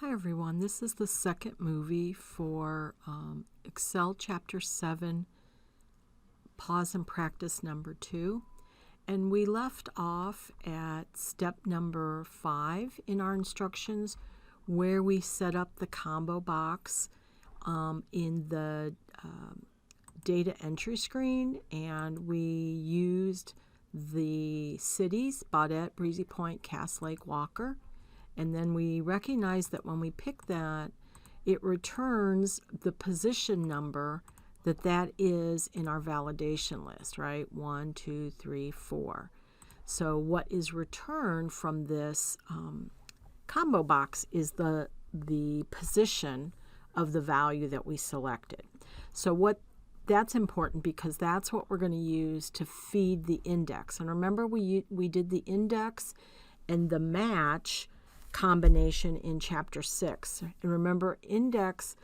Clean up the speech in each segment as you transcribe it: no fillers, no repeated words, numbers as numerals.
Hi everyone, this is the second movie for Excel Chapter 7, Pause and Practice number 2. And we left off at step number 5 in our instructions where we set up the combo box in the data entry screen, and we used the cities, Baudette, Breezy Point, Cass Lake, Walker. And then we recognize that when we pick that, it returns the position number that is in our validation list, right? 1, 2, 3, 4. So what is returned from this combo box is the position of the value that we selected. So that's important because that's what we're going to use to feed the index. And remember, we did the index and the match combination in chapter 6. And remember, index,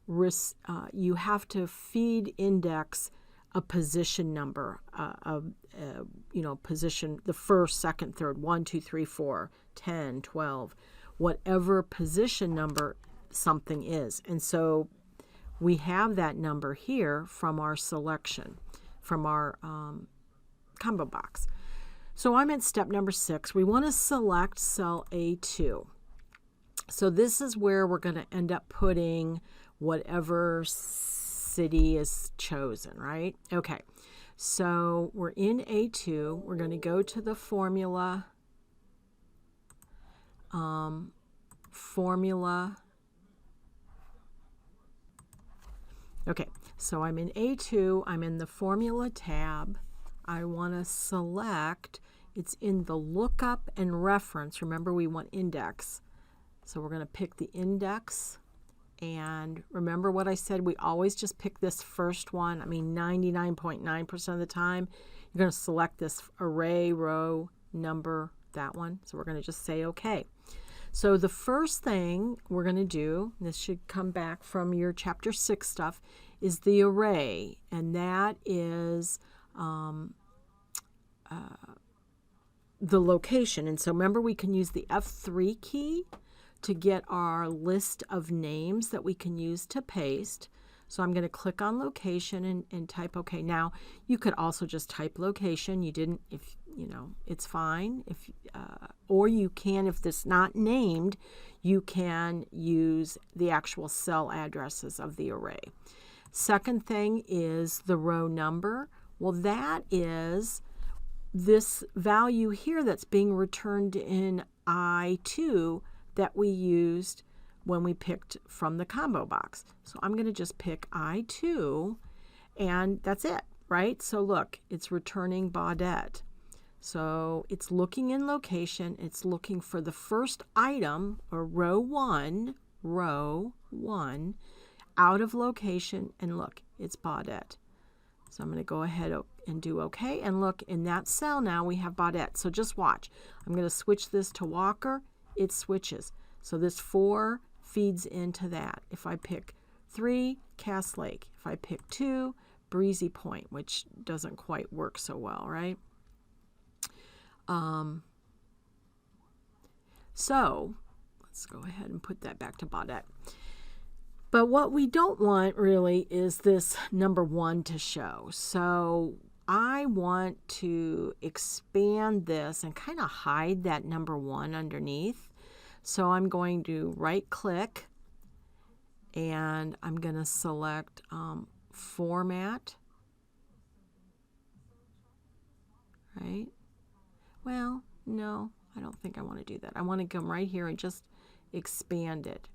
you have to feed index a position number, position, the first, second, third, 1, 2, 3, 4, 10, 12, whatever position number something is. And so we have that number here from our selection, from our combo box. So I'm at step number 6. We want to select cell A2. So this is where we're going to end up putting whatever city is chosen, right? Okay, so we're in A2. We're going to go to the formula. Okay, so I'm in A2. I'm in the formula tab. I want to select, it's in the lookup and reference. Remember, we want index. So we're going to pick the index. And remember what I said, we always just pick this first one. I mean, 99.9% of the time, you're going to select this array, row, number, that one. So we're going to just say OK. So the first thing we're going to do, this should come back from your chapter 6 stuff, is the array. And that is the location. And so remember, we can use the F3 key to get our list of names that we can use to paste. So I'm going to click on location and type OK. Now, you could also just type location. You didn't, if it's fine. Or you can, if it's not named, you can use the actual cell addresses of the array. Second thing is the row number. Well, that is this value here that's being returned in I2 that we used when we picked from the combo box. So I'm going to just pick I2, and that's it, right? So look, it's returning Baudette. So it's looking in location. It's looking for the first item, or row 1, out of location, and look, it's Baudette. So I'm going to go ahead and do OK. And look, in that cell now we have Baudette. So just watch. I'm going to switch this to Walker. It switches. So this 4 feeds into that. If I pick 3, Cass Lake. If I pick 2, Breezy Point, which doesn't quite work so well, right? So let's go ahead and put that back to Baudette. But what we don't want really is this number 1 to show. So I want to expand this and kind of hide that number 1 underneath. So I'm going to right click and I'm going to select format. Right? Well, no, I don't think I want to do that. I want to come right here and just expand it.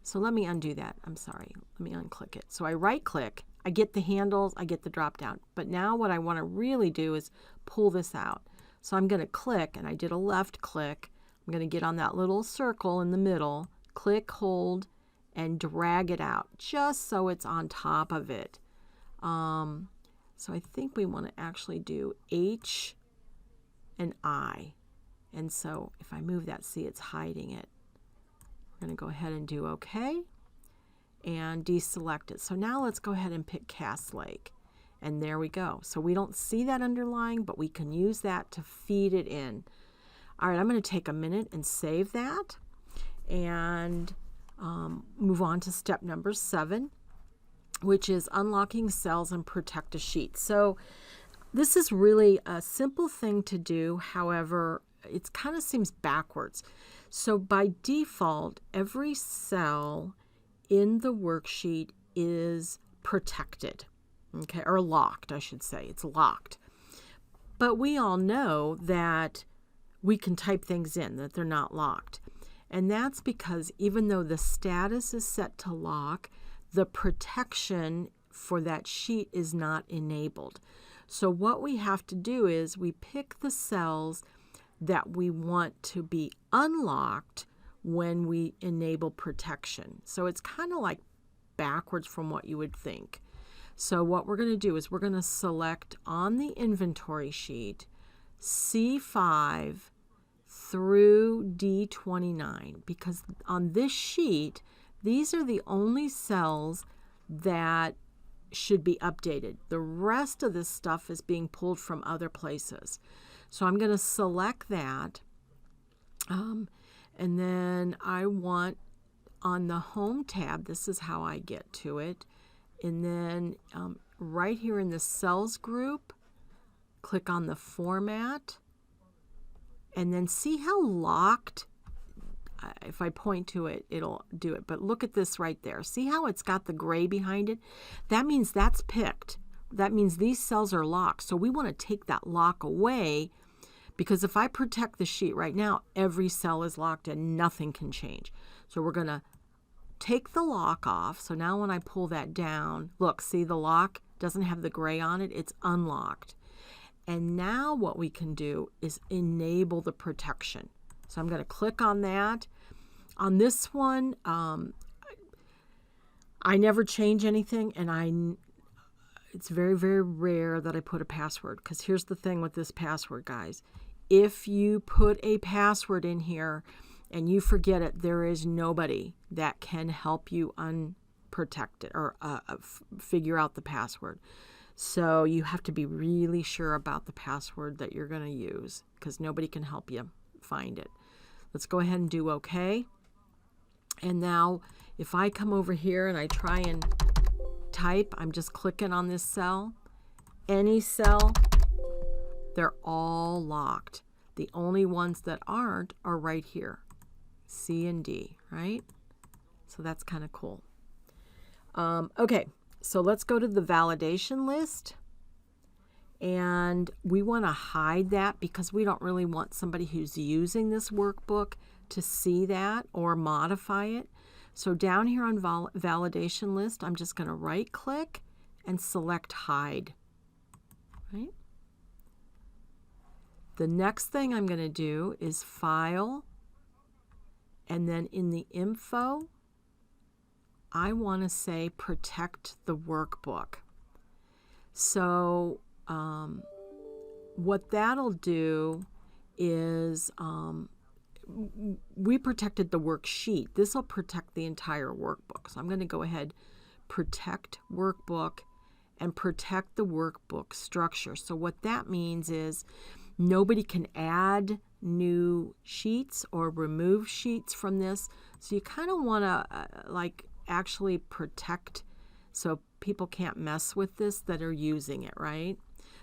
So let me undo that. I'm sorry. Let me unclick it. So I right click, I get the handles, I get the drop down. But now what I want to really do is pull this out. So I'm going to click, and I did a left click. I'm going to get on that little circle in the middle, click, hold, and drag it out just so it's on top of it. So I think we want to actually do H and I. And so if I move that, see, it's hiding it. We're going to go ahead and do OK and deselect it. So now let's go ahead and pick Cass Lake. And there we go. So we don't see that underlying, but we can use that to feed it in. All right, I'm going to take a minute and save that. And move on to step number 7, which is unlocking cells and protect a sheet. So this is really a simple thing to do. However, it kind of seems backwards. So by default, every cell in the worksheet is protected, okay, or locked, I should say. It's locked. But we all know that we can type things in, that they're not locked. And that's because even though the status is set to lock, the protection for that sheet is not enabled. So what we have to do is we pick the cells that we want to be unlocked when we enable protection. So it's kind of like backwards from what you would think. So what we're going to do is we're going to select on the inventory sheet C5 through D29, because on this sheet, these are the only cells that should be updated. The rest of this stuff is being pulled from other places. So I'm going to select that. And then I want on the Home tab, this is how I get to it. And then right here in the Cells group, click on the Format. And then see how locked, if I point to it, it'll do it. But look at this right there. See how it's got the gray behind it? That means that's picked. That means these cells are locked. So we want to take that lock away, because if I protect the sheet right now, every cell is locked and nothing can change. So we're going to take the lock off. So now when I pull that down, look, see the lock doesn't have the gray on it. It's unlocked. And now what we can do is enable the protection. So I'm going to click on that. On this one, I never change anything, and it's very, very rare that I put a password, because here's the thing with this password, guys. If you put a password in here and you forget it, there is nobody that can help you unprotect it or figure out the password. So you have to be really sure about the password that you're going to use, because nobody can help you find it. Let's go ahead and do OK. And now if I come over here and I try and type, I'm just clicking on this cell. Any cell, they're all locked. The only ones that aren't are right here, C and D, right? So that's kind of cool. Okay. So let's go to the validation list, and we want to hide that because we don't really want somebody who's using this workbook to see that or modify it. So down here on validation list, I'm just going to right click and select hide. Right? The next thing I'm going to do is file, and then in the info, I want to say protect the workbook. So what that'll do is we protected the worksheet. This will protect the entire workbook. So I'm going to go ahead, protect workbook, and protect the workbook structure. So what that means is nobody can add new sheets or remove sheets from this. So you kind of want to actually protect so people can't mess with this that are using it, right?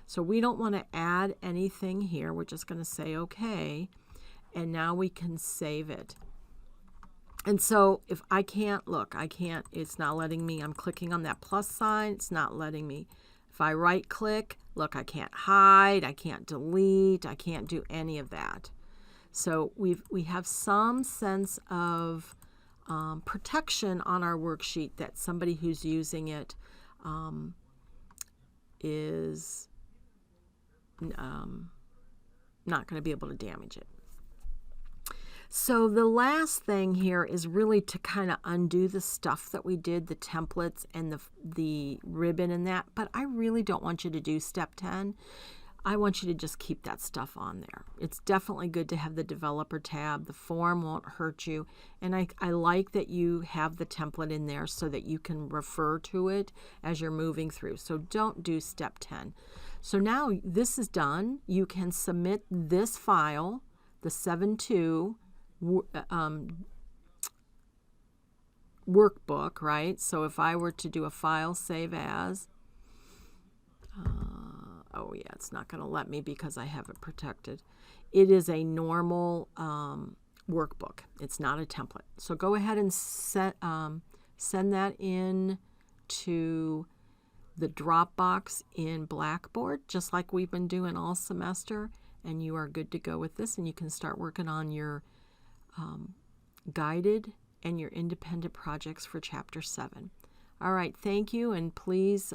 So we don't want to add anything here. We're just going to say okay, and now we can save it. And so if I can't, look, I can't, it's not letting me. I'm clicking on that plus sign, it's not letting me. If I right click, look, I can't hide, I can't delete, I can't do any of that. So we have some sense of protection on our worksheet that somebody who's using it is not going to be able to damage it. So the last thing here is really to kind of undo the stuff that we did, the templates and the ribbon and that, but I really don't want you to do step 10. I want you to just keep that stuff on there. It's definitely good to have the developer tab. The form won't hurt you. And I like that you have the template in there so that you can refer to it as you're moving through. So don't do step 10. So now this is done. You can submit this file, the 7.2 workbook, right? So if I were to do a file save as, oh yeah, it's not going to let me because I have it protected. It is a normal workbook. It's not a template. So go ahead and send that in to the Dropbox in Blackboard, just like we've been doing all semester, and you are good to go with this, and you can start working on your guided and your independent projects for Chapter 7. All right, thank you, and please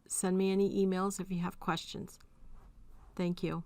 send me any emails if you have questions. Thank you.